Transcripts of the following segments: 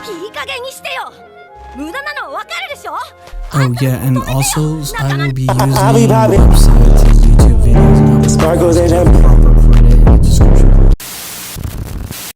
Oh yeah, and also I will be using websites and YouTube videos and I'll be proper credit in the description.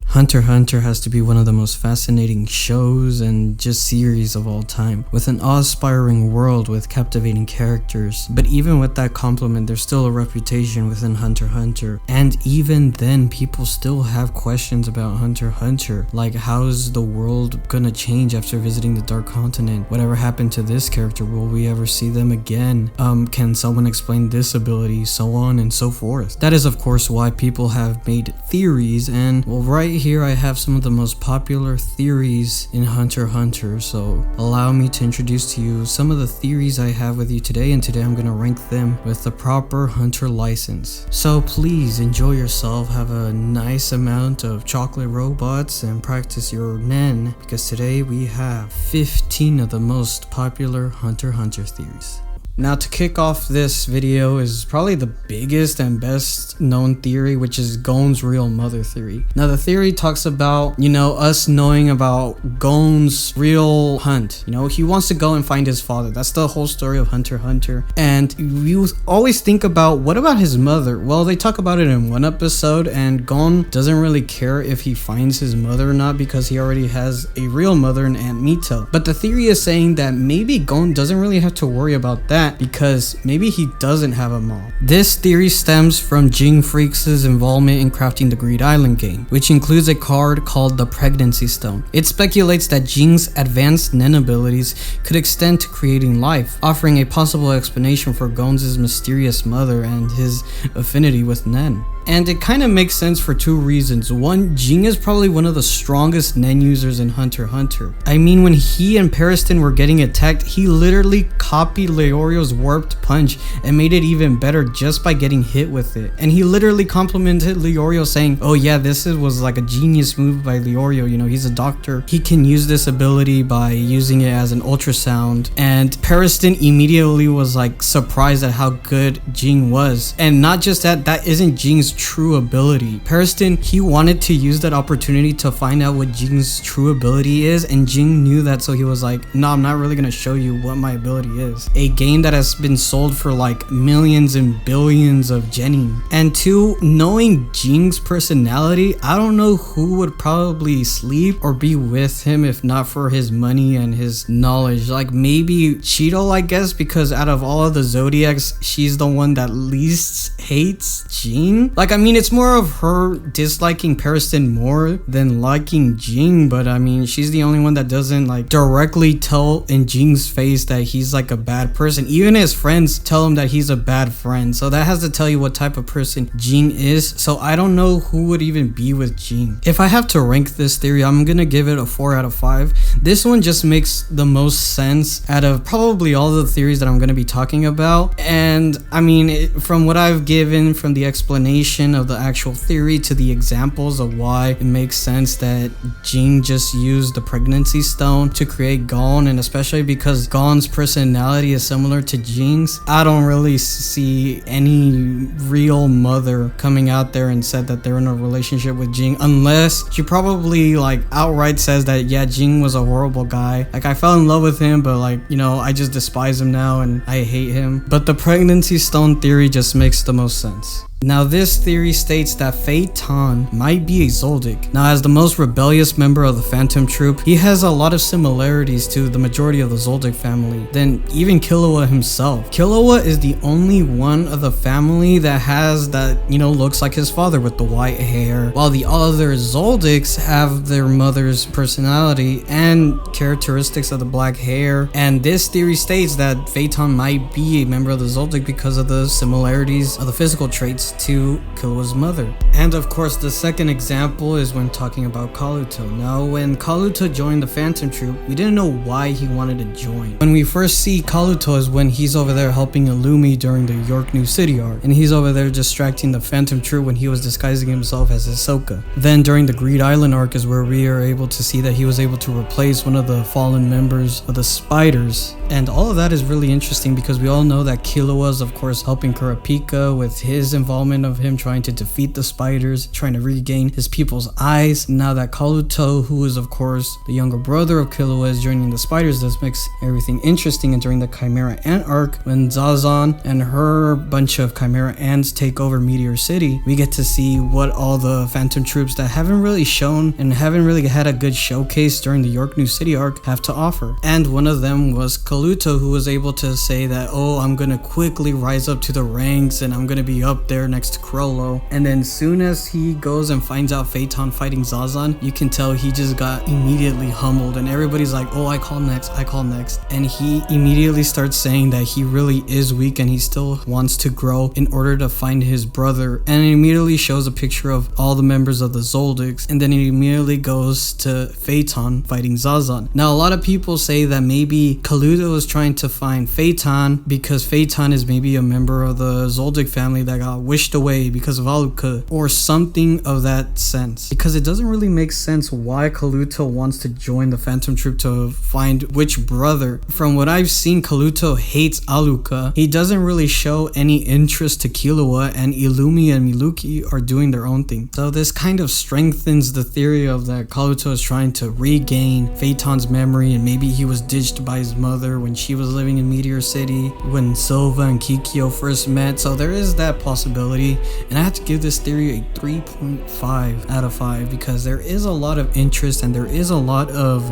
Hunter x Hunter has to be one of the most fascinating shows and just series of all time, with an awe-inspiring world with captivating characters. But even with that compliment, there's still a reputation within Hunter x Hunter, and even then people still have questions about Hunter x Hunter, like how's the world gonna change after visiting the Dark Continent? Whatever happened to this character? Will we ever see them again? Can someone explain this ability? So on and so forth. That is of course why people have made theories, and well, right here I have some of the most popular theories in Hunter x Hunter, so allow me to introduce to you some of the theories I have with you today, and today I'm going to rank them with the proper Hunter license. So please enjoy yourself, have a nice amount of chocolate robots, and practice your nen, because today we have 15 of the most popular Hunter x Hunter theories. Now to kick off this video is probably the biggest and best known theory, which is Gon's real mother theory. Now the theory talks about, us knowing about Gon's real hunt. He wants to go and find his father. That's the whole story of Hunter x Hunter. And you always think about, what about his mother? Well, they talk about it in one episode, and Gon doesn't really care if he finds his mother or not because he already has a real mother in Aunt Mito. But the theory is saying that maybe Gon doesn't really have to worry about that, because maybe he doesn't have a mom. This theory stems from Jing Freaks' involvement in crafting the Greed Island game, which includes a card called the Pregnancy Stone. It speculates that Jing's advanced Nen abilities could extend to creating life, offering a possible explanation for Gon's mysterious mother and his affinity with Nen. And it kind of makes sense for two reasons. One, Jing is probably one of the strongest Nen users in Hunter x Hunter. I mean, when he and Periston were getting attacked, he literally copied Leorio's warped punch and made it even better just by getting hit with it. And he literally complimented Leorio, saying, oh yeah, this was like a genius move by Leorio. He's a doctor. He can use this ability by using it as an ultrasound. And Periston immediately was like surprised at how good Jing was. And not just that, that isn't Jing's true ability. Periston, he wanted to use that opportunity to find out what Jing's true ability is, and Jing knew that, so he was like, no, I'm not really gonna show you what my ability is. A game that has been sold for like millions and billions of genin. And two, knowing Jing's personality, I don't know who would probably sleep or be with him if not for his money and his knowledge. Like maybe Cheeto, I guess, because out of all of the Zodiacs, she's the one that least hates Jing. Like, I mean, it's more of her disliking Periston more than liking Jing, but I mean, she's the only one that doesn't like directly tell in Jing's face that he's like a bad person. Even his friends tell him that he's a bad friend, so that has to tell you what type of person Jing is. So I don't know who would even be with Jing. If I have to rank this theory, I'm gonna give it a 4 out of 5. This one just makes the most sense out of probably all the theories that I'm gonna be talking about. And I mean, from what I've given, from the explanation of the actual theory to the examples of why it makes sense that Jing just used the Pregnancy Stone to create Gon, and especially because Gon's personality is similar to Jing's, I don't really see any real mother coming out there and said that they're in a relationship with Jing, unless she probably like outright says that, yeah, Jing was a horrible guy. Like, I fell in love with him, but like, I just despise him now and I hate him. But the Pregnancy Stone theory just makes the most sense. Now this theory states that Phaeton might be a Zoldyck. Now, as the most rebellious member of the Phantom Troop, he has a lot of similarities to the majority of the Zoldyck family than even Killua himself. Killua is the only one of the family that has that, looks like his father with the white hair, while the other Zoldicks have their mother's personality and characteristics of the black hair. And this theory states that Phaeton might be a member of the Zoldyck because of the similarities of the physical traits to Killua's mother. And of course, the second example is when talking about Kaluto. Now, when Kaluto joined the Phantom Troop, we didn't know why he wanted to join. When we first see Kaluto is when he's over there helping Illumi during the York New City arc, and he's over there distracting the Phantom Troop when he was disguising himself as Hisoka. Then during the Greed Island arc is where we are able to see that he was able to replace one of the fallen members of the Spiders. And all of that is really interesting because we all know that Killua is of course helping Kurapika with his involvement installment of him trying to defeat the spiders, trying to regain his people's eyes. Now that Kaluto, who is of course the younger brother of Killua, is joining the spiders, this makes everything interesting. And during the Chimera Ant arc, when Zazan and her bunch of Chimera Ants take over Meteor City, we get to see what all the Phantom troops that haven't really shown and haven't really had a good showcase during the York New City arc have to offer. And one of them was Kaluto, who was able to say that, oh, I'm gonna quickly rise up to the ranks and I'm gonna be up there next to Chrollo. And then soon as he goes and finds out Phaeton fighting Zazan, you can tell he just got immediately humbled, and everybody's like, oh, I call next, and he immediately starts saying that he really is weak and he still wants to grow in order to find his brother. And it immediately shows a picture of all the members of the Zoldyks, and then it immediately goes to Phaeton fighting Zazan. Now, a lot of people say that maybe Kaluto is trying to find Phaeton because Phaeton is maybe a member of the Zoldyck family that got wished away because of Aluka, or something of that sense, because it doesn't really make sense why Kaluto wants to join the Phantom Troop to find which brother. From what I've seen, Kaluto hates Aluka. He doesn't really show any interest to Killua, and Illumi and Miluki are doing their own thing. So this kind of strengthens the theory of that Kaluto is trying to regain Phaeton's memory, and maybe he was ditched by his mother when she was living in Meteor City when Silva and Kikyo first met. So there is that possibility, and I have to give this theory a 3.5 out of 5 because there is a lot of interest and there is a lot of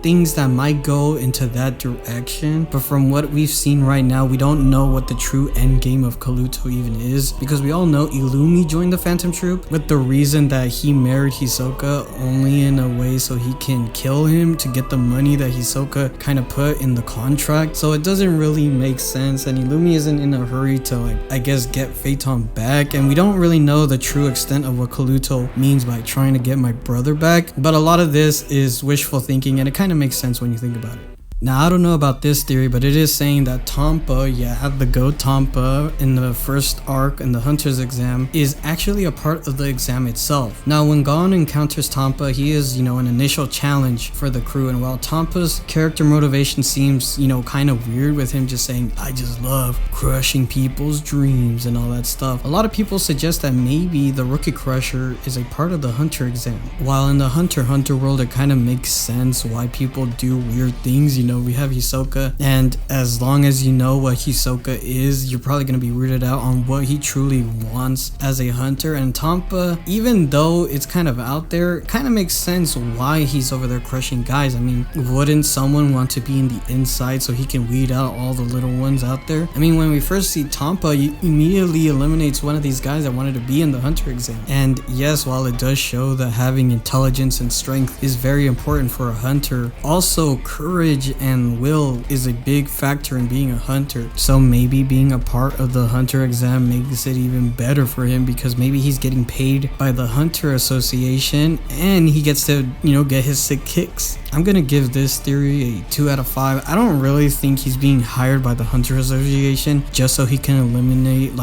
things that might go into that direction. But from what we've seen right now, we don't know what the true end game of Kaluto even is, because we all know Illumi joined the Phantom Troop with the reason that he married Hisoka only in a way so he can kill him to get the money that Hisoka kind of put in the contract. So it doesn't really make sense, and Illumi isn't in a hurry to I guess get Phaeton back, and we don't really know the true extent of what Kaluto means by trying to get my brother back. But a lot of this is wishful thinking, and it kind of makes sense when you think about it. Now, I don't know about this theory, but it is saying that Tompa, the goat Tompa in the first arc in the Hunter's exam is actually a part of the exam itself. Now, when Gon encounters Tompa, he is, an initial challenge for the crew, and while Tompa's character motivation seems, kind of weird with him just saying, I just love crushing people's dreams and all that stuff, a lot of people suggest that maybe the Rookie Crusher is a part of the Hunter exam. While in the HunterXHunter world, it kind of makes sense why people do weird things, we have Hisoka, and as long as you know what Hisoka is, you're probably going to be weirded out on what he truly wants as a hunter. And Tompa, even though it's kind of out there, it kind of makes sense why he's over there crushing guys. I mean, wouldn't someone want to be in the inside so he can weed out all the little ones out there? I mean, when we first see Tompa, he immediately eliminates one of these guys that wanted to be in the Hunter exam. And yes, while it does show that having intelligence and strength is very important for a hunter, also courage and will is a big factor in being a hunter. So maybe being a part of the Hunter exam makes it even better for him, because maybe he's getting paid by the Hunter Association and he gets to, get his sick kicks. I'm gonna give this theory a 2 out of 5. I don't really think he's being hired by the Hunter Association just so he can eliminate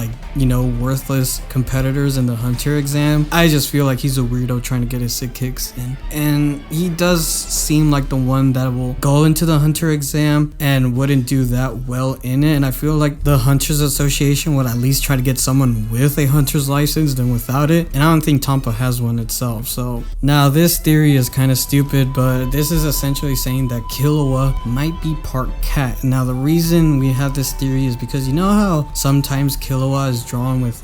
worthless competitors in the Hunter exam. I just feel like he's a weirdo trying to get his sick kicks in, and he does seem like the one that will go into the Hunter exam and wouldn't do that well in it. And I feel like the Hunters Association would at least try to get someone with a hunter's license than without it, and I don't think Tompa has one itself. So now this theory is kind of stupid, but this is essentially saying that Killua might be part cat. Now the reason we have this theory is because you know how sometimes Killua is drawn with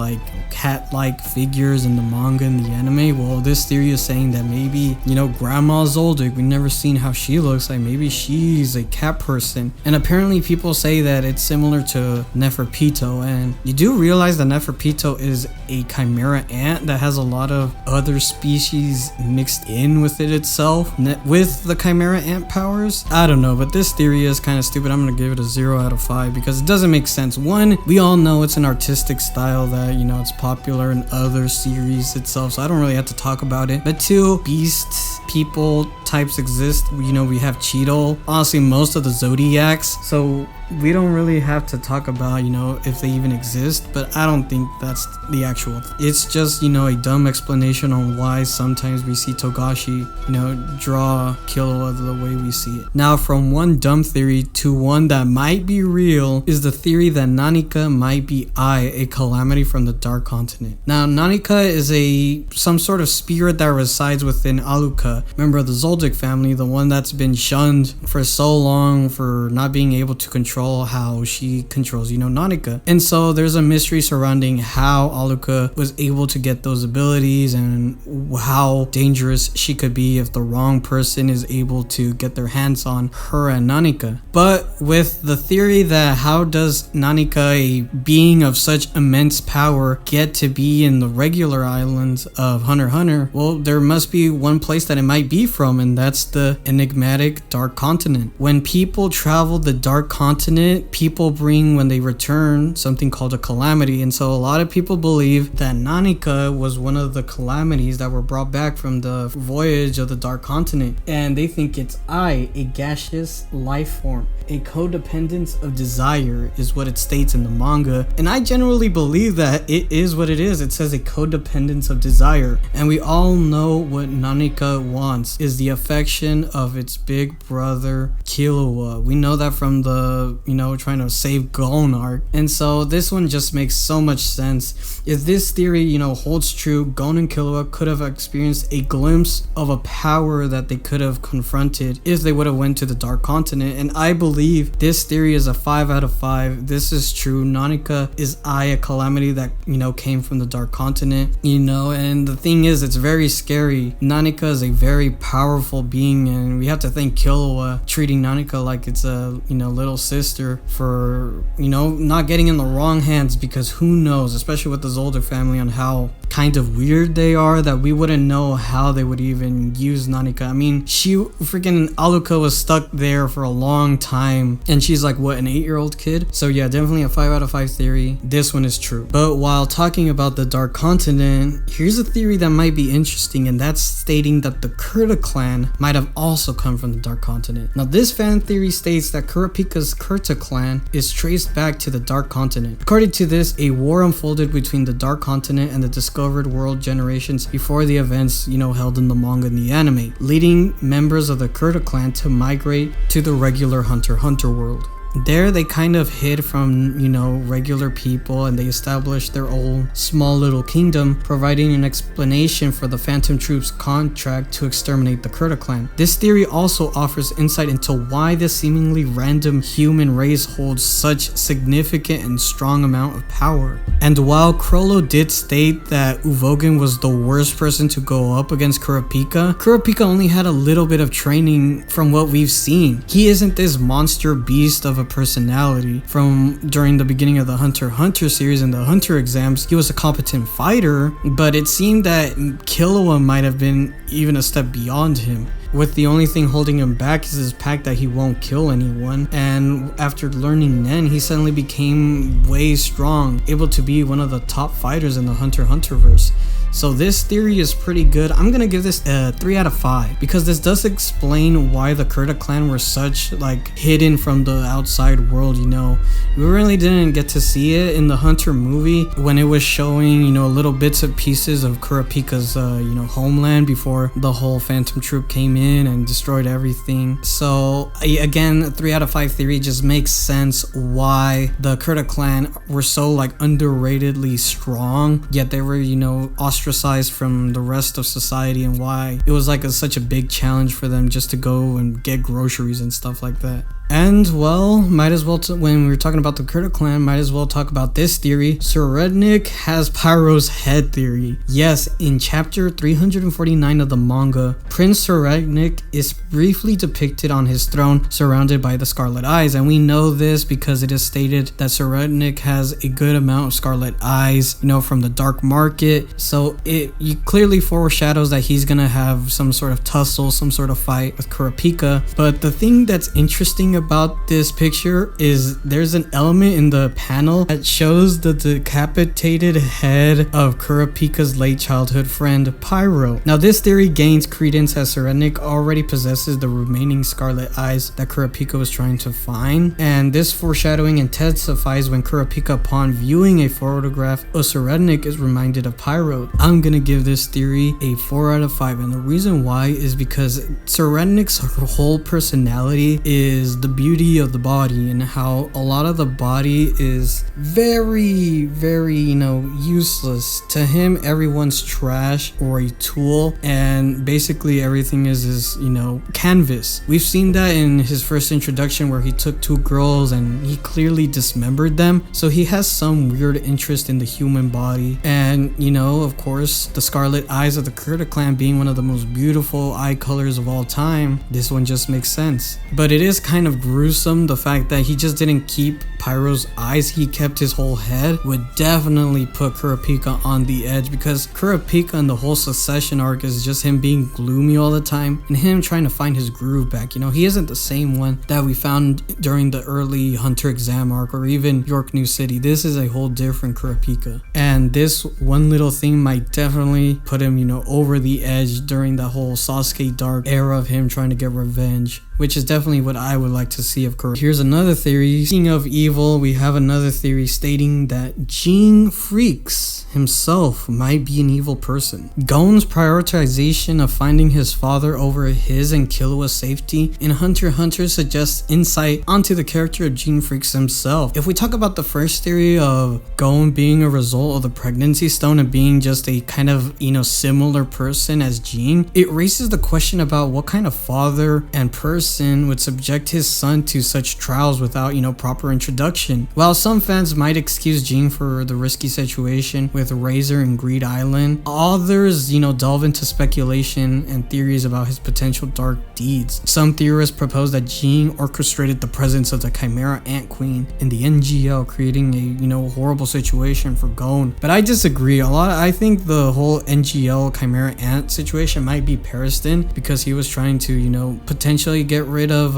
cat-like figures in the manga and the anime? Well, this theory is saying that maybe, Grandma Zoldyck, we've never seen how she looks like, maybe she's a cat person. And apparently people say that it's similar to Neferpito, and you do realize that Neferpito is a chimera ant that has a lot of other species mixed in with it itself, with the chimera ant powers. I don't know, but this theory is kind of stupid. I'm gonna give it a 0 out of 5 because it doesn't make sense. One, we all know it's an artistic style that, it's popular in other series itself, so I don't really have to talk about it. But two, beast people types exist. We have Cheeto, honestly most of the Zodiacs, so we don't really have to talk about, if they even exist, but I don't think that's the actual. It's just, a dumb explanation on why sometimes we see Togashi, draw Killua the way we see it. Now, from one dumb theory to one that might be real is the theory that Nanika might be a calamity from the Dark Continent. Now, Nanika is some sort of spirit that resides within Aluka, member of the Zoldyck family, the one that's been shunned for so long for not being able to control how she controls, Nanika. And so there's a mystery surrounding how Aluka was able to get those abilities and how dangerous she could be if the wrong person is able to get their hands on her and Nanika. But with the theory that how does Nanika, a being of such immense power, get to be in the regular islands of Hunter x Hunter? Well, there must be one place that it might be from, and that's the enigmatic Dark Continent. When people travel the Dark Continent, people bring, when they return, something called a calamity. And so a lot of people believe that Nanika was one of the calamities that were brought back from the voyage of the Dark Continent. And they think it's a gaseous life form. A codependence of desire is what it states in the manga. And I generally believe that it is what it is. It says a codependence of desire. And we all know what Nanika wants is the affection of its big brother Killua. We know that from the, trying to save Gon arc. And so this one just makes so much sense. If this theory, holds true, Gon and Killua could have experienced a glimpse of a power that they could have confronted if they would have went to the Dark Continent. And I believe this theory is a 5 out of 5. This is true. Nanika is a calamity that, came from the Dark Continent, and the thing is, it's very scary. Nanika is a very powerful being, and we have to thank Killua treating Nanika like it's a, little sister for, not getting in the wrong hands, because who knows, especially with the Zoldyck family, on how kind of weird they are, that we wouldn't know how they would even use Nanika. I mean, she freaking Aluka was stuck there for a long time, and she's like, what, an 8-year-old kid? So yeah, definitely a 5 out of 5 theory. This one is true. But while talking about the Dark Continent, here's a theory that might be interesting, and that's stating that the Kurta clan might have also come from the Dark Continent. Now, this fan theory states that Kurapika's Kurta clan is traced back to the Dark Continent. According to this, a war unfolded between the Dark Continent and the discovered world generations before the events, held in the manga and the anime, leading members of the Kurta clan to migrate to the regular Hunter x Hunter world. There they kind of hid from, regular people, and they established their own small little kingdom, providing an explanation for the Phantom Troop's contract to exterminate the Kurta clan. This theory also offers insight into why this seemingly random human race holds such significant and strong amount of power. And while Crollo did state that Uvogin was the worst person to go up against Kurapika only had a little bit of training from what we've seen. He isn't this monster beast of a personality. From during the beginning of the Hunter x Hunter series and the Hunter exams, he was a competent fighter, but it seemed that Killua might have been even a step beyond him, with the only thing holding him back is his pact that he won't kill anyone. And after learning Nen, he suddenly became way strong, able to be one of the top fighters in the Hunter x Hunterverse. So this theory is pretty good. I'm gonna give this a 3 out of 5 because this does explain why the Kurta clan were such hidden from the outside world. We really didn't get to see it in the Hunter movie when it was showing little bits and pieces of Kurapika's homeland before the whole Phantom Troop came in and destroyed everything. So again, 3 out of 5 theory just makes sense why the Kurta clan were so underratedly strong, yet they were ostracized from the rest of society, and why it was such a big challenge for them just to go and get groceries and stuff like that. And well, might as well, when we're talking about the Kurta clan, might as well talk about this theory. Serednik has Pyro's head theory. Yes, in chapter 349 of the manga, Prince Serednik is briefly depicted on his throne surrounded by the Scarlet Eyes, and we know this because it is stated that Serednik has a good amount of Scarlet Eyes, from the Dark Market. So it clearly foreshadows that he's gonna have some sort of tussle, some sort of fight with Kurapika. But the thing that's interesting thing about this picture is there's an element in the panel that shows the decapitated head of Kurapika's late childhood friend Pyro. Now this theory gains credence as Serednik already possesses the remaining scarlet eyes that Kurapika was trying to find, and this foreshadowing intensifies when Kurapika, upon viewing a photograph of Serednik, is reminded of Pyro. I'm gonna give this theory a 4 out of 5, and the reason why is because Serednik's whole personality is the beauty of the body, and how a lot of the body is very useless to him. Everyone's trash or a tool, and basically everything is canvas. We've seen that in his first introduction where he took 2 girls and he clearly dismembered them, so he has some weird interest in the human body. And of course, the scarlet eyes of the Kurta clan being one of the most beautiful eye colors of all time, this one just makes sense. But it is kind of gruesome, the fact that he just didn't keep Pyro's eyes, he kept his whole head, would definitely put Kurapika on the edge, because Kurapika and the whole Succession arc is just him being gloomy all the time and him trying to find his groove back. He isn't the same one that we found during the early Hunter exam arc or even York New City. This is a whole different Kurapika, and this one little thing might definitely put him over the edge during the whole Sasuke Dark era of him trying to get revenge, which is definitely what I would like to see of Kurapika. Here's another theory. Speaking of evil, we have another theory stating that Gene Freaks himself might be an evil person. Gon's prioritization of finding his father over his and Killua's safety in Hunter x Hunter suggests insight onto the character of Gene Freaks himself. If we talk about the first theory of Gon being a result of the pregnancy stone and being just a kind of similar person as Gene, it raises the question about what kind of father and person would subject his son to such trials without proper introduction. While some fans might excuse Gene for the risky situation with Razor and Greed Island, others delve into speculation and theories about his potential dark deeds. Some theorists propose that Gene orchestrated the presence of the Chimera Ant Queen in the NGL, creating a horrible situation for Gon. But I disagree a lot. I think the whole NGL Chimera Ant situation might be Periston, because he was trying to potentially get rid of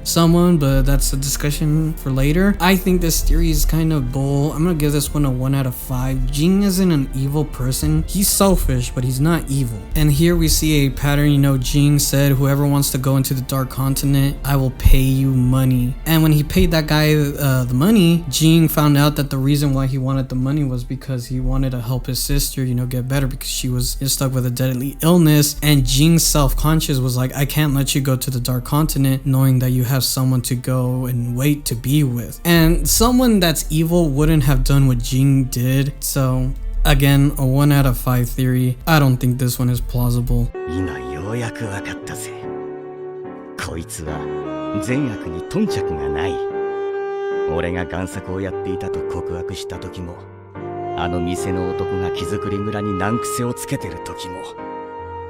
someone, but that's a discussion for later. I think this theory is kind of bull. I'm gonna give this one a 1 out of 5. Gene isn't an evil person. He's selfish, but he's not evil. And here we see a pattern. Gene said, whoever wants to go into the Dark Continent, I will pay you money. And when he paid that guy the money, Gene found out that the reason why he wanted the money was because he wanted to help his sister get better, because she was stuck with a deadly illness. And Gene's self-conscious was like, I can't let you go to the Dark Continent knowing that you have someone to go and wait to be with. And someone that's evil wouldn't have done what Gene did. So again, a 1 out of 5 theory. I don't think this one is plausible. 今ようやくわかったぜ。こいつは善悪に頓着がない。俺が贋作をやっていたと告白した時も、あの店の男が木造り村に難癖をつけてる時も、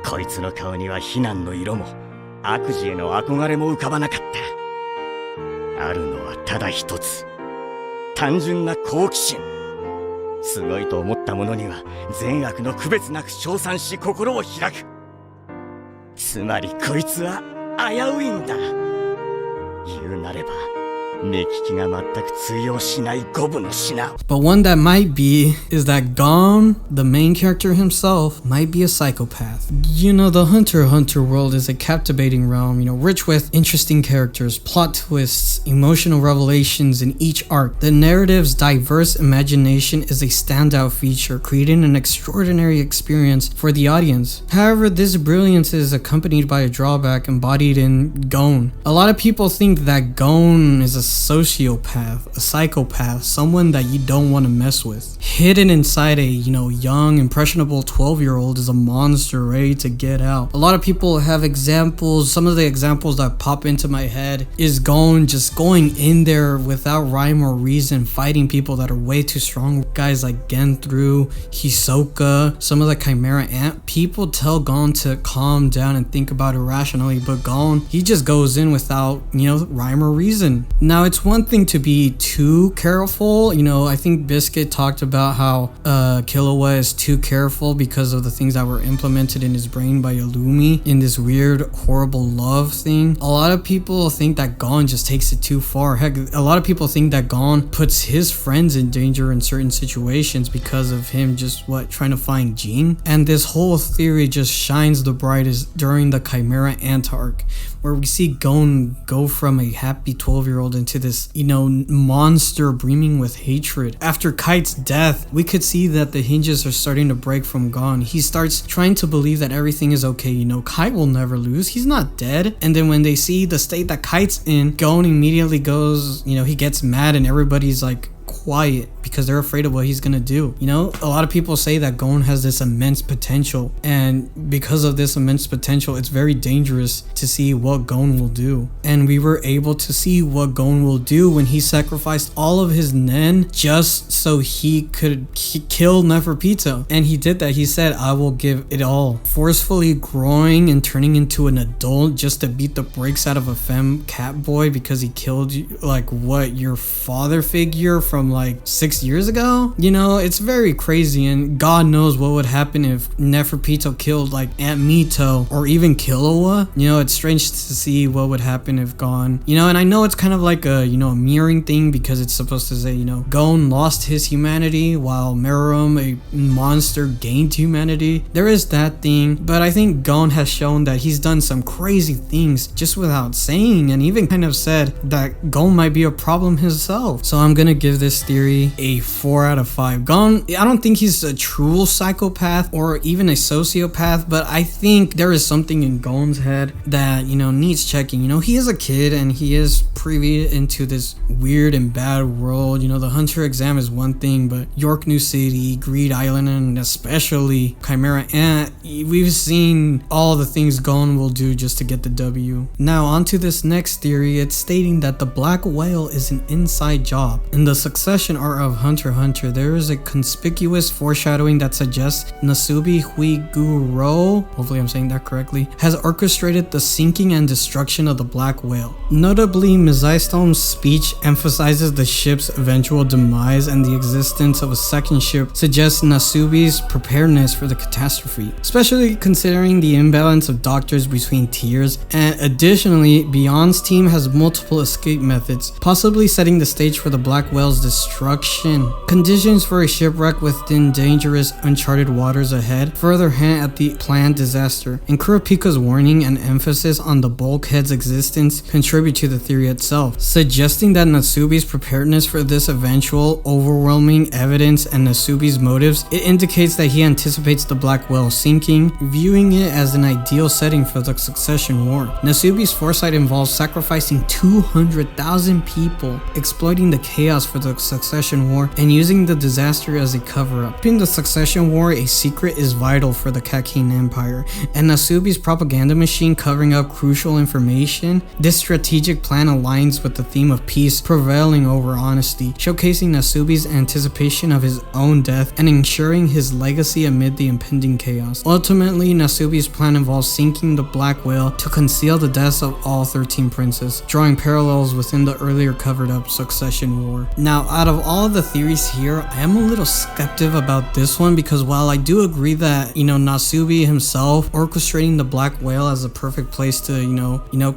こいつの顔には非難の色も悪事への憧れも浮かばなかった。あるのはただ一つ、単純な好奇心。すごいと思ったものには善悪の区別なく称賛し心を開く。つまりこいつは危ういんだ。言うなれば目利きが全く通用しない五分の品。 But one that might be is that Gon, the main character himself, might be a psychopath. The Hunter x Hunter world is a captivating realm, rich with interesting characters, plot twists, emotional revelations in each arc. The narrative's diverse imagination is a standout feature, creating an extraordinary experience for the audience. However, this brilliance is accompanied by a drawback embodied in Gon. A lot of people think that Gon is a sociopath, a psychopath, someone that you don't want to mess with. Hidden inside a, young, impressionable 12-year-old is a monster ready to get out. A lot of people have examples. Some of the examples that pop into my head is Gon just going in there without rhyme or reason, fighting people that are way too strong. Guys like Genthru, Hisoka, some of the Chimera Ant. People tell Gon to calm down and think about it rationally, but Gon, he just goes in without, rhyme or reason. Now, Now, it's one thing to be too careful. I think Biscuit talked about how Killua is too careful because of the things that were implemented in his brain by Illumi in this weird, horrible love thing. A lot of people think that Gon just takes it too far. Heck, a lot of people think that Gon puts his friends in danger in certain situations because of him just trying to find Jing. And this whole theory just shines the brightest during the Chimera Ant arc, where we see Gon go from a happy 12-year-old into this, monster brimming with hatred. After Kite's death, we could see that the hinges are starting to break from Gon. He starts trying to believe that everything is okay. Kite will never lose. He's not dead. And then when they see the state that Kite's in, Gon immediately goes, he gets mad and everybody's like quiet because they're afraid of what he's gonna do. A lot of people say that Gon has this immense potential, and because of this immense potential, it's very dangerous to see what Gon will do. And we were able to see what Gon will do when he sacrificed all of his Nen just so he could kill Neferpito. And he did that. He said, I will give it all, forcefully growing and turning into an adult just to beat the brakes out of a femme cat boy because he killed your father figure from 6 years ago. It's very crazy, and God knows what would happen if Neferpito killed Aunt Mito or even Killua. It's strange to see what would happen if Gon, and I know it's kind of like a mirroring thing because it's supposed to say, Gon lost his humanity while Meruem, a monster, gained humanity. There is that thing, but I think Gon has shown that he's done some crazy things just without saying, and even kind of said that Gon might be a problem himself. So I'm gonna give this theory a 4 out of 5. Gon, I don't think he's a true psychopath or even a sociopath, but I think there is something in Gon's head that, needs checking. He is a kid and he is privy into this weird and bad world. The Hunter exam is one thing, but York New City, Greed Island, and especially Chimera Ant, we've seen all the things Gon will do just to get the W. Now, onto this next theory. It's stating that the Black Whale is an inside job. In the Succession arc of HunterXHunter, there is a conspicuous foreshadowing that suggests Nasubi Huiguro, hopefully I'm saying that correctly, has orchestrated the sinking and destruction of the Black Whale. Notably, Mizaistone's speech emphasizes the ship's eventual demise, and the existence of a second ship suggests Nasubi's preparedness for the catastrophe, especially considering the imbalance of doctors between tiers. And additionally, Beyond's team has multiple escape methods, possibly setting the stage for the Black Whale's destruction. Conditions for a shipwreck within dangerous, uncharted waters ahead further hint at the planned disaster, and Kurapika's warning and emphasis on the bulkhead's existence contribute to the theory itself, suggesting that Nasubi's preparedness for this eventual overwhelming evidence and Nasubi's motives. It indicates that he anticipates the Black Whale sinking, viewing it as an ideal setting for the Succession War. Nasubi's foresight involves sacrificing 200,000 people, exploiting the chaos for the Succession War, and using the disaster as a cover-up. Keeping the Succession War a secret is vital for the Kakin Empire, and Nasubi's propaganda machine covering up crucial information. This strategic plan aligns with the theme of peace prevailing over honesty, showcasing Nasubi's anticipation of his own death and ensuring his legacy amid the impending chaos. Ultimately, Nasubi's plan involves sinking the Black Whale to conceal the deaths of all 13 princes, drawing parallels within the earlier covered-up Succession War. Now, out of all of the theories here, I am a little skeptic about this one because while I do agree that, Nasubi himself orchestrating the Black Whale as a perfect place to,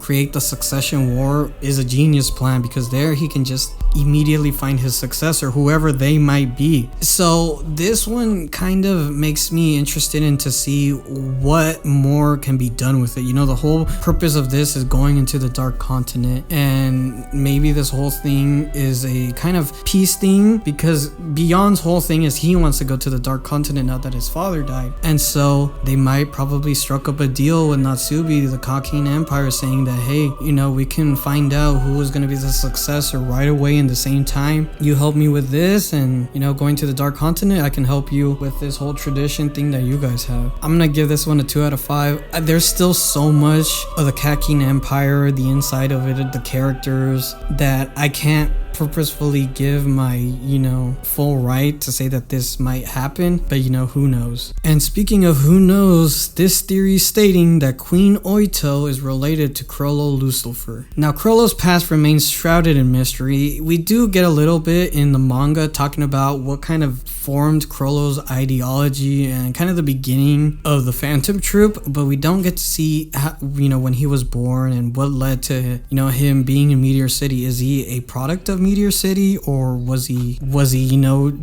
create the Succession War is a genius plan, because there he can just immediately find his successor, whoever they might be. So this one kind of makes me interested in to see what more can be done with it. The whole purpose of this is going into the Dark Continent, and maybe this whole thing is a kind of peace thing, because Beyond's whole thing is he wants to go to the Dark Continent now that his father died. And so they might probably struck up a deal with Natsubi, the Kakin Empire, saying that, hey, we can find out who is going to be the successor right away in the same time. You help me with this, and going to the Dark Continent, I can help you with this whole tradition thing that you guys have. I'm gonna give this one a 2 out of 5. There's still so much of the Kakin Empire, the inside of it, the characters, that I can't purposefully give my, full right to say that this might happen, but who knows. And speaking of who knows, this theory stating that Queen Oito is related to Chrollo Lucifer. Now, Chrollo's past remains shrouded in mystery. We do get a little bit in the manga talking about what kind of formed Chrollo's ideology and kind of the beginning of the Phantom Troop, but we don't get to see how, when he was born and what led to him being in Meteor City. Is he a product of Meteor City, or was he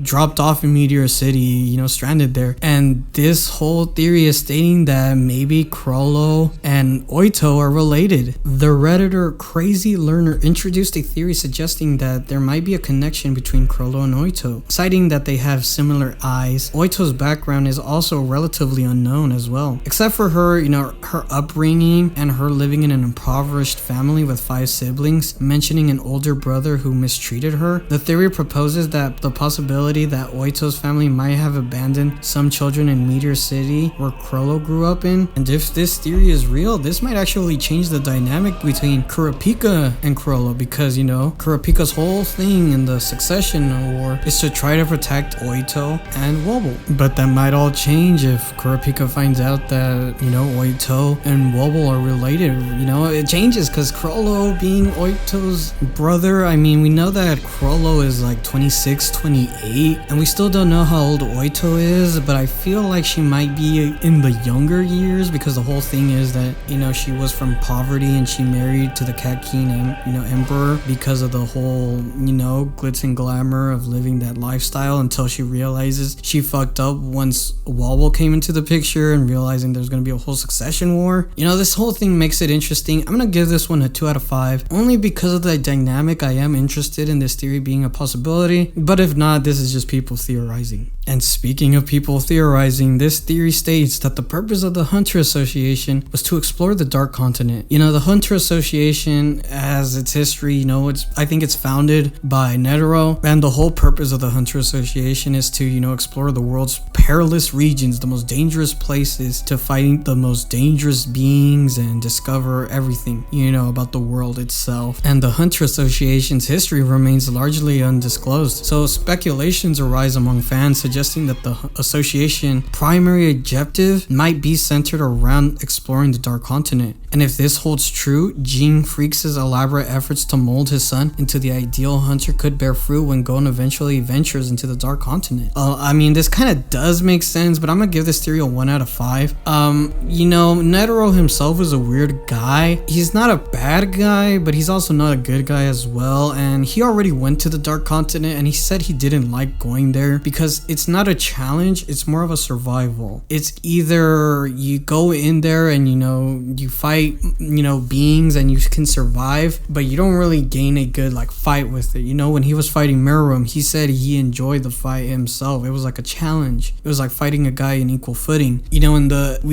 dropped off in Meteor City, stranded there? And this whole theory is stating that maybe Chrollo and Oito are related. The Redditor Crazy Learner introduced a theory suggesting that there might be a connection between Chrollo and Oito, citing that they have similar eyes. Oito's background is also relatively unknown as well, except for her, her upbringing and her living in an impoverished family with 5 siblings, mentioning an older brother who mistreated her. The theory proposes that the possibility that Oito's family might have abandoned some children in Meteor City where Chrollo grew up in. And if this theory is real, this might actually change the dynamic between Kurapika and Chrollo, because Kurapika's whole thing in the Succession War is to try to protect Oito and Wobble. But that might all change if Kurapika finds out that Oito and Wobble are related. It changes because Chrollo being Oito's brother, we know that Chrollo is like 26, 28, and we still don't know how old Oito is, but I feel like she might be in the younger years, because the whole thing is that she was from poverty and she married to the Cat King and Emperor because of the whole glitz and glamour of living that lifestyle, until she realizes she fucked up once Wobble came into the picture and realizing there's gonna be a whole succession war. This whole thing makes it interesting. I'm gonna give this one a 2 out of 5, only because of the dynamic. I am interested in this theory being a possibility, but if not, this is just people theorizing. And speaking of people theorizing, this theory states that the purpose of the Hunter Association was to explore the Dark Continent. The Hunter Association has its history, I think it's founded by Netero, and the whole purpose of the Hunter Association is to, explore the world's perilous regions, the most dangerous places, to fight the most dangerous beings and discover everything, about the world itself. And the Hunter Association's history remains largely undisclosed, so speculations arise among fans suggesting that the association primary objective might be centered around exploring the Dark Continent. And if this holds true, Gene Freaks' elaborate efforts to mold his son into the ideal hunter could bear fruit when Gon eventually ventures into the Dark Continent. This kind of does make sense, but I'm gonna give this theory a 1 out of 5. Netero himself is a weird guy. He's not a bad guy, but he's also not a good guy as well. And he already went to the Dark Continent, and he said he didn't like going there because it's not a challenge, it's more of a survival. It's either you go in there and you fight beings and you can survive, but you don't really gain a good fight with it. When he was fighting Meruem, he said he enjoyed the fight himself. It was like a challenge. It was like fighting a guy in equal footing. We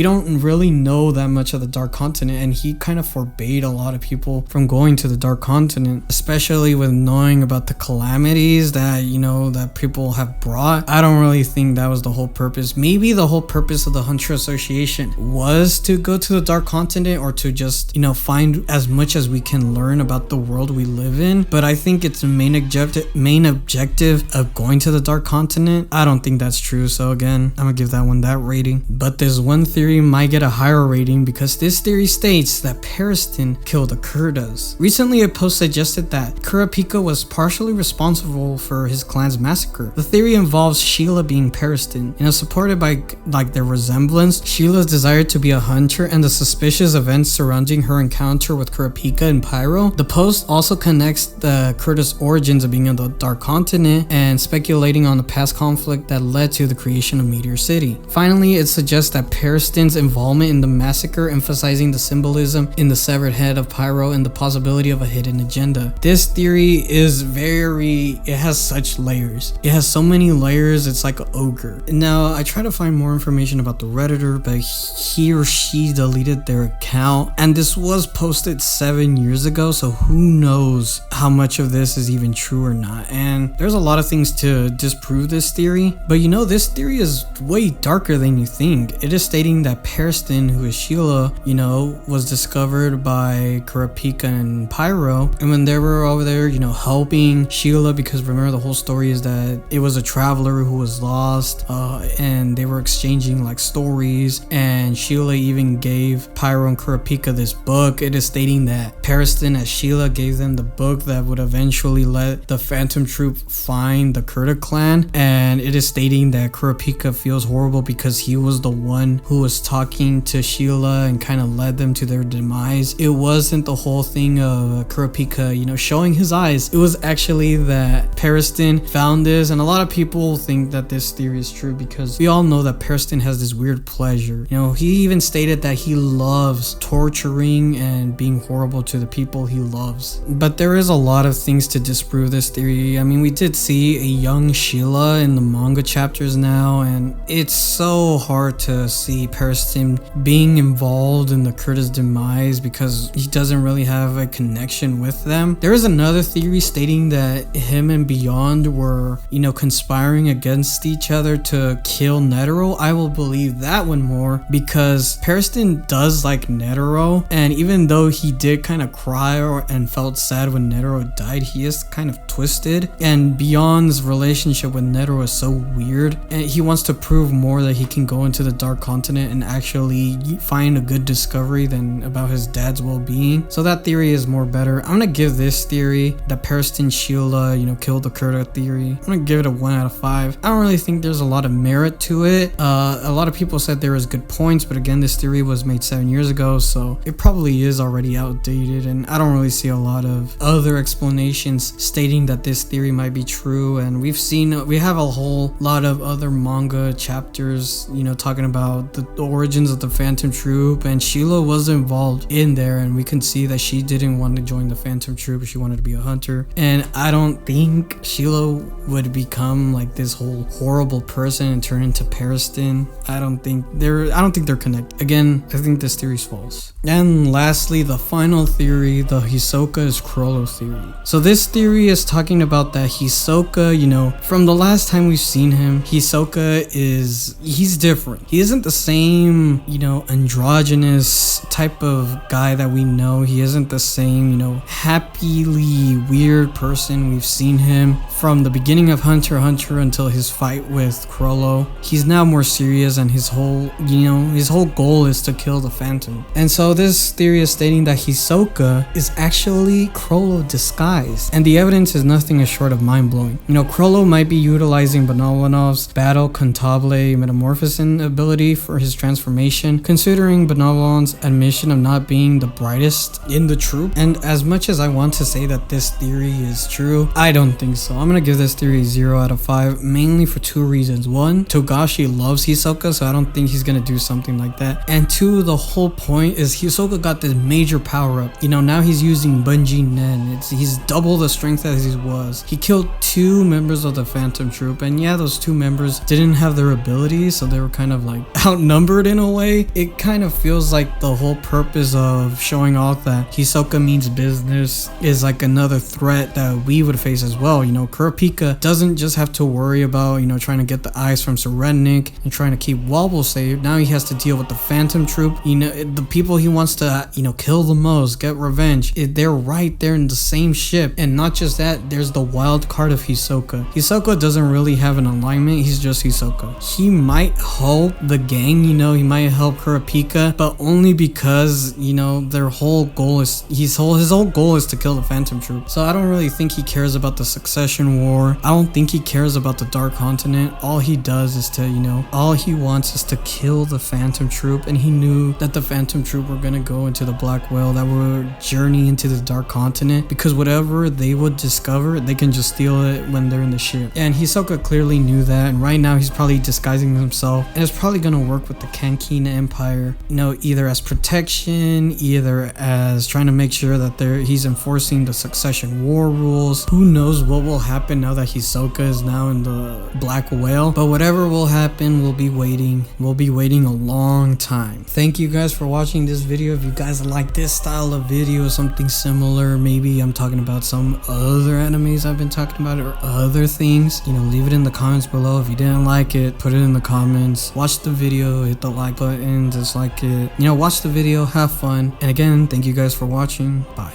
don't really know that much of the Dark Continent, and he kind of forbade a lot of people from going to the Dark Continent, especially with knowing about the calamities that that people have brought. I don't really think that was the whole purpose. Maybe the whole purpose of the Hunter Association was to go to the Dark Continent, or to just find as much as we can learn about the world we live in. But I think its main objective of going to the Dark Continent, I don't think that's true. So again, I'm gonna give that one that rating. But this one theory might get a higher rating because this theory states that Periston killed the Kurdas. Recently, a post suggested that Kurapika was partially responsible for his clan's massacre. The theory involves Sheila being Periston, supported by their resemblance, Sheila's desire to be a hunter, and the suspicious events surrounding her encounter with Kurapika and Pyro. The post also connects the Kurdas' origins of being on the Dark Continent and speculating on the past conflict that led to the creation of Meteor City. Finally, it suggests that Periston's involvement in the massacre, emphasizing the symbolism in the severed head of Pyro and the possibility of a hidden agenda. This theory is it has such layers. It has so many layers. it's like an ogre. Now, I try to find more information about the Redditor, but he or she deleted their account, and this was posted 7 years ago, so who knows how much of this is even true or not. And there's a lot of things to disprove this theory, but you know, this theory is way darker than you think. It is stating that Periston, who is Sheila, you know, was discovered by Kurapika and Pyro, and when they were over there, you know, helping Sheila, because remember the whole story is that it was a traveler who was lost, and they were exchanging like stories, and Sheila even gave Pyro and Kurapika this book. It is stating that Periston as Sheila gave them the book that would eventually let the Phantom Troop find the Kurta clan, and it is stating that Kurapika feels horrible because he was the one who was talking to Sheila and kind of led them to their demise. It wasn't the whole thing of Kurapika, you know, showing his eyes. It was actually that Periston found this, and a lot of people think that this theory is true because we all know that Periston has this weird pleasure. You know, he even stated that he loves torturing and being horrible to the people he loves. But there is a lot of things to disprove this theory. I mean, we did see a young Sheila in the manga chapters now, and it's so hard to see Periston being involved in the Kurta's demise because he doesn't really have a connection with them. There is another theory stating that him and Beyond were, you know, conspiring against each other to kill Netero. I will believe that one more because Periston does like Netero, and even though he did kind of cry and felt sad when Netero died, he is kind of twisted, and Beyond's relationship with Netero is so weird, and he wants to prove more that he can go into the Dark Continent and actually find a good discovery than about his dad's well-being. So that theory is more better. I'm gonna give this theory, that Periston Sheila, you know, killed the Kurta theory, I'm gonna give it a 1 out of 5. I don't really think there's a lot of merit to it. A lot of people said there was good points, but again, this theory was made 7 years ago, so it probably is already outdated, and I don't really see a lot of other explanations stating that this theory might be true. And we have a whole lot of other manga chapters, you know, talking about the origins of the Phantom Troop, and Sheila was involved in there, and we can see that she didn't want to join the Phantom Troop. She wanted to be a hunter, and I don't think Sheila would become like this whole horrible person and turn into Periston. I don't think they're connected. Again, I think this theory is false. And lastly, the final theory, the Hisoka is Chrollo theory. So this theory is talking about that Hisoka, you know, from the last time we've seen him, Hisoka he's different. He isn't the same, you know, androgynous type of guy that we know. He isn't the same, you know, happily weird person we've seen him from the beginning of HunterXHunter until his fight with Chrollo. He's now more serious, and his whole goal is to kill the Phantom. And so this theory is stating that Hisoka is actually Chrollo disguised, and the evidence is nothing short of mind-blowing. You know, Chrollo might be utilizing Benevolon's Battle Cantabile Metamorphosin ability for his transformation, considering Benevolon's admission of not being the brightest in the troop. And as much as I want to say that this theory is true, I don't think so. I'm gonna give this theory 0 out of 5, mainly for 2 reasons. 1, Togashi loves Hisoka, so I don't think he's gonna do something like that. And 2, the whole point is Hisoka got this major power up. You know, now he's using Bunji Nen. He's double the strength as he was. He killed 2 members of the Phantom Troop, and yeah, those 2 members didn't have their abilities, so they were kind of like outnumbered in a way. It kind of feels like the whole purpose of showing off that Hisoka means business is like another threat that we would face as well. You know, Kurapika doesn't just have to worry about, you know, trying to get the eyes from Serennik and trying to keep Wobble safe. Now he has to deal with the Phantom Troop. You know, the people he wants to, you know, kill the most, get revenge. They're right there in the same ship. And not just that, there's the wild card of Hisoka. Hisoka doesn't really have an alignment. He's just Hisoka. He might help the gang, you know, he might help Kurapika, but only because, you know, their whole goal is, his whole goal is to kill the Phantom Troop. So I don't really think he cares about the Succession War. I don't think he cares about the Dark Continent. All he does is to, you know, all he wants is to kill the Phantom Troop, and he knew that the Phantom Troop were gonna go into the Black Whale, that would journey into the Dark Continent, because whatever they would discover, they can just steal it when they're in the ship. And Hisoka clearly knew that, and right now he's probably disguising himself, and it's probably gonna work with the Kankina Empire, you know, either as protection, either as trying to make sure that he's enforcing the Succession War rules. Who knows what will happen now that Hisoka is now in the black whale. But whatever will happen, we'll be waiting a long time. Thank you guys for watching this video. If you guys like this style of video, something similar, maybe I'm talking about some other animes I've been talking about or other things, you know, leave it in the comments below. If you didn't like it, put it in the comments. Watch the video, hit the like button, dislike it, you know, watch the video, have fun. And again, thank you guys for watching. Bye.